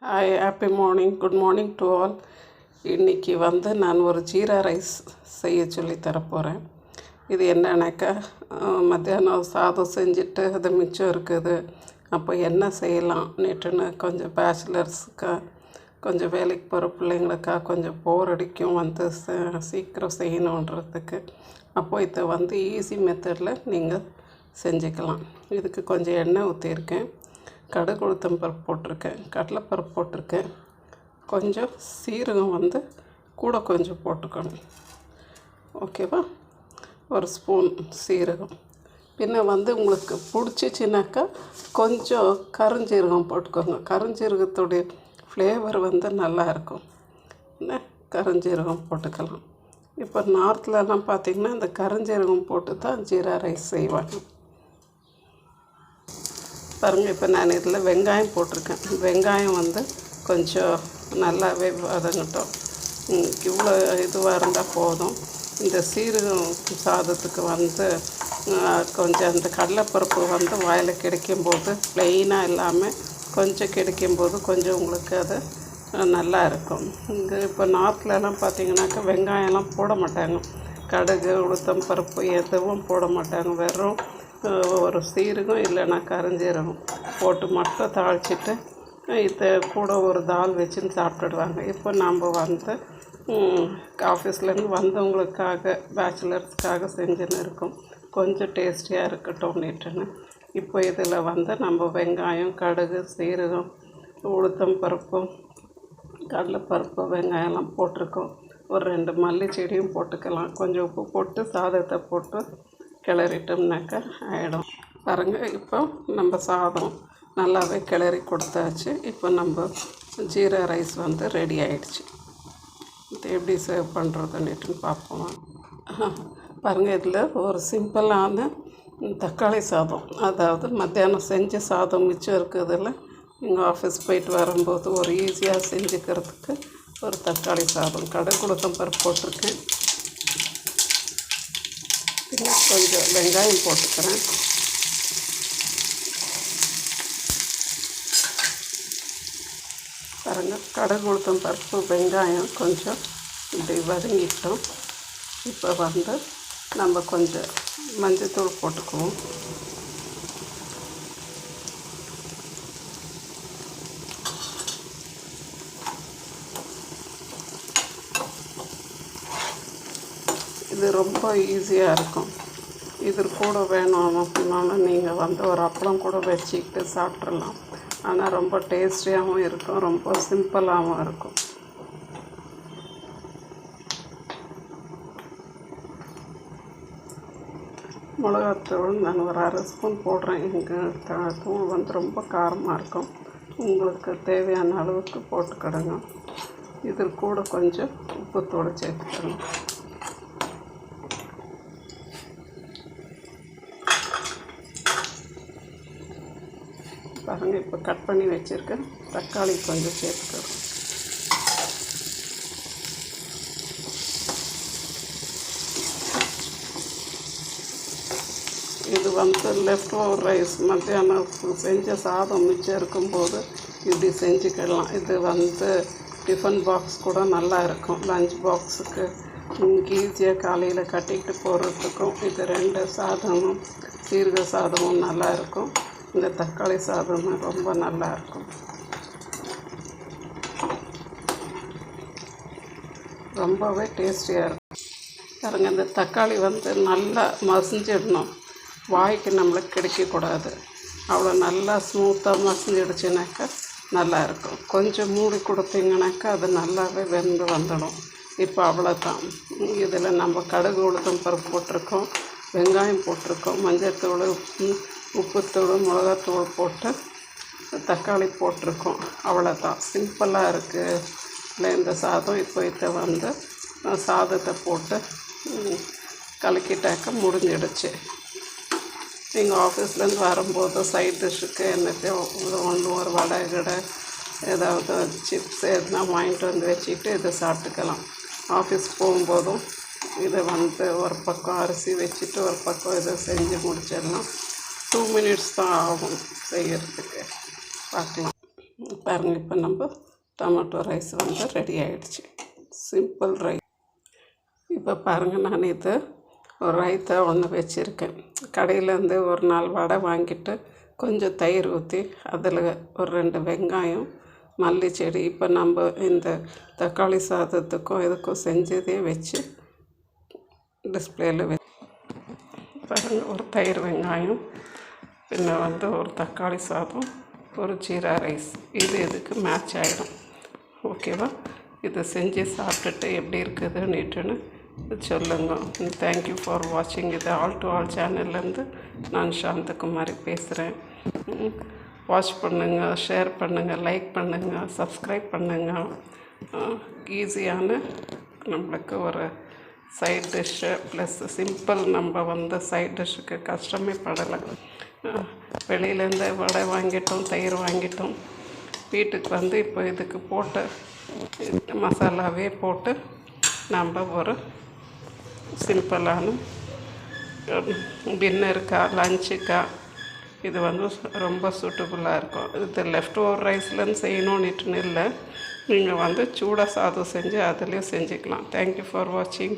Hi, happy morning, good morning to all. இன்றைக்கி நான் ஒரு ஜீரா ரைஸ் செய்ய சொல்லி தரப்போகிறேன். இது என்னன்னாக்கா, மத்தியானம் சாதம் செஞ்சுட்டு அது மிச்சம் இருக்குது. அப்போ என்ன செய்யலாம் நேற்றுன்னு கொஞ்சம் பேச்சுலர்ஸுக்கா, கொஞ்சம் வேலைக்கு போகிற பிள்ளைங்களுக்கா கொஞ்சம் போர் அடிக்கும் சீக்கிரம் செய்யணுன்றதுக்கு. அப்போ இதை ஈஸி மெத்தடில் நீங்கள் செஞ்சுக்கலாம். இதுக்கு கொஞ்சம் எண்ணெய் ஊற்றியிருக்கேன், கடுகு உளுத்தம் பருப்பு போட்டிருக்கேன், கடலைப்பருப்பு போட்டிருக்கேன், கொஞ்சம் சீரகம் கூட கொஞ்சம் போட்டுக்கணும். ஓகேவா? ஒரு ஸ்பூன் சீரகம். பின்ன உங்களுக்கு பிடிச்சிச்சினாக்கா கொஞ்சம் கருஞ்சீரகம் போட்டுக்கோங்க. கருஞ்சீரகத்துடைய ஃப்ளேவர் நல்லா இருக்கும். கருஞ்சீரகம் போட்டுக்கலாம். இப்போ நார்த்லலாம் பார்த்திங்கன்னா இந்த கருஞ்சீரகம் போட்டு தான் ஜீரா ரைஸ் செய்வாங்க. பாருங்கள், இப்போ நான் இதில் வெங்காயம் போட்டிருக்கேன். வெங்காயம் கொஞ்சம் நல்லாவே வதங்கட்டும். இவ்வளோ இதுவாக இருந்தால் போதும். இந்த சீரகம் சாதத்துக்கு கொஞ்சம் அந்த கடலைப்பருப்பு வாயில் கிடைக்கும்போது ப்ளெயினாக இல்லாமல் கொஞ்சம் கிடைக்கும்போது கொஞ்சம் உங்களுக்கு அது நல்லா இருக்கும். இங்கே இப்போ நார்த்லலாம் பார்த்திங்கனாக்கா வெங்காயம்லாம் போட மாட்டாங்க. கடுகு உளுத்தம் பருப்பு எதுவும் போட மாட்டாங்க. வெறும் ஒரு சீரகம் இல்லைன்னா கருஞ்சீரகம் போட்டு மட்டும் தாளிச்சிட்டு இதை கூட ஒரு தால் வச்சுன்னு சாப்பிட்டுடுவாங்க. இப்போ நம்ம ஆஃபீஸ்லேருந்து வந்தவங்களுக்காக பேச்சுலர்ஸ்க்காக செஞ்சுன்னு இருக்கோம். கொஞ்சம் டேஸ்டியாக இருக்கட்டும் நேற்றுன்னு. இப்போ இதில் நம்ம வெங்காயம், கடுகு, சீரகம், உளுத்தம் பருப்பு, கடலைப்பருப்பு, வெங்காயம்லாம் போட்டிருக்கோம். ஒரு 2 மல்லி செடியும் போட்டுக்கலாம். கொஞ்சம் உப்பு போட்டு சாதத்தை போட்டு கிளறிட்டோம்னாக்கா ஆகிடும். பாருங்கள், இப்போ நம்ம சாதம் நல்லாவே கிளறி கொடுத்தாச்சு. இப்போ நம்ம ஜீரா ரைஸ் ரெடி ஆகிடுச்சு. இது எப்படி சர்வ் பண்ணுறதுன்னுட்டு பார்ப்போம். பாருங்கள், இதில் ஒரு சிம்பிளான தக்காளி சாதம், அதாவது மத்தியானம் செஞ்ச சாதம் மிச்சம் இருக்குதில்ல, நீங்கள் ஆஃபீஸ் போயிட்டு வரும்போது ஒரு ஈஸியாக செஞ்சுக்கிறதுக்கு ஒரு தக்காளி சாதம். கடுகு உளுத்தம் பருப்பு போட்டிருக்கேன். கொஞ்சம் வெங்காயம் போட்டுக்கிறேன். பாருங்கள், கடுகு உளுத்தம் பருப்பு, வெங்காயம் கொஞ்சம் இப்படி வதங்கிட்டோம். இப்போ நம்ம கொஞ்சம் மஞ்சள்தூள் போட்டுக்குவோம். இது ரொம்ப ஈஸியாக இருக்கும். இது கூட வேணும் அப்படின்னாலும் நீங்கள் ஒரு அப்பளம் கூட வச்சுக்கிட்டு சாப்பிட்றலாம். ஆனால் ரொம்ப டேஸ்டியாகவும் இருக்கும், ரொம்ப சிம்பிளாகவும் இருக்கும். மிளகாத்தூள் நான் ஒரு 1/2 ஸ்பூன் போடுறேன். எங்கள் தூள் ரொம்ப காரமாக இருக்கும். உங்களுக்கு தேவையான அளவுக்கு போட்டுக்கிடுங்க. இதில் கூட கொஞ்சம் உப்புத்தூள் சேர்த்துக்கணும். பாருங்கள், இப்போ கட் பண்ணி வச்சுருக்கேன் தக்காளி கொஞ்சம் சேர்த்துக்கிறோம். இது லெஃப்ட் ஓவர் ரைஸ், மத்தியானம் செஞ்ச சாதம் மிச்சம் இருக்கும்போது இப்படி செஞ்சுக்கலாம். இது டிஃபன் பாக்ஸ் கூட நல்லா இருக்கும். லஞ்ச் பாக்ஸுக்கு ஈஸியாக காலையில் கட்டிக்கிட்டு போகிறதுக்கும் இது 2 சாதமும் சீரக சாதமும் நல்லா இருக்கும். இந்த தக்காளி சாதம் ரொம்ப நல்லாயிருக்கும். ரொம்பவே டேஸ்டியாக இருக்கும். பாருங்கள், இந்த தக்காளி நல்லா மசிஞ்சிடணும். வாய்க்கு நம்மளுக்கு கிடைக்கக்கூடாது. அவ்வளோ நல்லா ஸ்மூத்தாக மசிஞ்சிடுச்சுனாக்கா நல்லாயிருக்கும். கொஞ்சம் மூடி கொடுத்தீங்கனாக்கா அது நல்லாவே வெந்து வந்துடும். இப்போ அவ்வளோதான். இதில் நம்ம கடுகு உளுத்தம் பருப்பு போட்டிருக்கோம், வெங்காயம் போட்டிருக்கோம், மஞ்சள்தூள், உப்புத்தூள், மிளகாத்தூள் போட்டு தக்காளி போட்டிருக்கோம். அவ்வளோதான், சிம்பிளாக இருக்குது இல்லை இந்த சாதம். இப்போ இதை சாதத்தை போட்டு கலக்கிட்டாக்க முடிஞ்சிடுச்சு. நீங்கள் ஆஃபீஸ்லேருந்து வரும்போது சைட் டிஷ்ஷுக்கு என்னத்தையும் ஒரு வடை கடை ஏதாவது சிப்ஸ் எதுனா வாங்கிட்டு வச்சுக்கிட்டு இதை சாப்பிட்டுக்கலாம். ஆஃபீஸ் போகும்போதும் இதை ஒரு பக்கம் அரிசி வச்சுட்டு ஒரு பக்கம் இதை செஞ்சு முடிச்சிடலாம். 2 மினிட்ஸ் தான் ஆகும் செய்கிறதுக்கு. பார்க்கலாம். பாருங்கள், இப்போ நம்ம டொமேட்டோ ரைஸ் வந்து ரெடி ஆகிடுச்சு. Simple rice. இப்போ பாருங்கள், நான் இது ஒரு ரைத்தா ஒன்று வச்சுருக்கேன். கடையிலேருந்து ஒரு 4 வடை வாங்கிட்டு கொஞ்சம் தயிர் ஊற்றி அதில் ஒரு 2 வெங்காயம், மல்லி செடி, இப்போ நம்ம இந்த தக்காளி சாதத்துக்கும் இதுக்கும் செஞ்சதே வச்சு டிஸ்பிளேயில் பாருங்கள். ஒரு தயிர் வெங்காயம், பின்ன வந்து ஒரு தக்காளி சாதம், ஒரு ஜீரா ரைஸ். இது இதுக்கு மேட்ச் ஆகிடும். ஓகேவா? இதை செஞ்சு சாப்பிட்டுட்டு எப்படி இருக்குதுன்னுட்டுன்னு சொல்லுங்க. தேங்க்யூ ஃபார் வாட்சிங். இது ஆல் டு ஆல் சேனல்லேருந்து நான் சாந்தகுமாரி பேசுகிறேன். வாட்ச் பண்ணுங்கள், ஷேர் பண்ணுங்கள், லைக் பண்ணுங்கள், சப்ஸ்கிரைப் பண்ணுங்கள். ஈஸியான நம்மளுக்கு ஒரு சைட் டிஷ்ஷு ப்ளஸ் சிம்பிள். நம்ம வந்து சைட் டிஷ்ஷுக்கு கஷ்டமே படலை. வெளியிலேருந்து வடை வாங்கிட்டோம், தயிர் வாங்கிட்டோம். வீட்டுக்கு வந்து இப்போ இதுக்கு போட்டு மசாலாவே போட்டு நம்ம ஒரு சிம்பிளான டின்னருக்கா லஞ்சுக்கா இது வந்து ரொம்ப சூட்டபுளாக இருக்கும். இது லெஃப்ட் ஓவர் ரைஸ்லேருந்து செய்யணுன்னுட்டுன்னு இல்லை, நீங்கள் வந்து சூடாக சாதம் செஞ்சு அதுலேயும் செஞ்சுக்கலாம். தேங்க்யூ ஃபார் வாட்சிங்.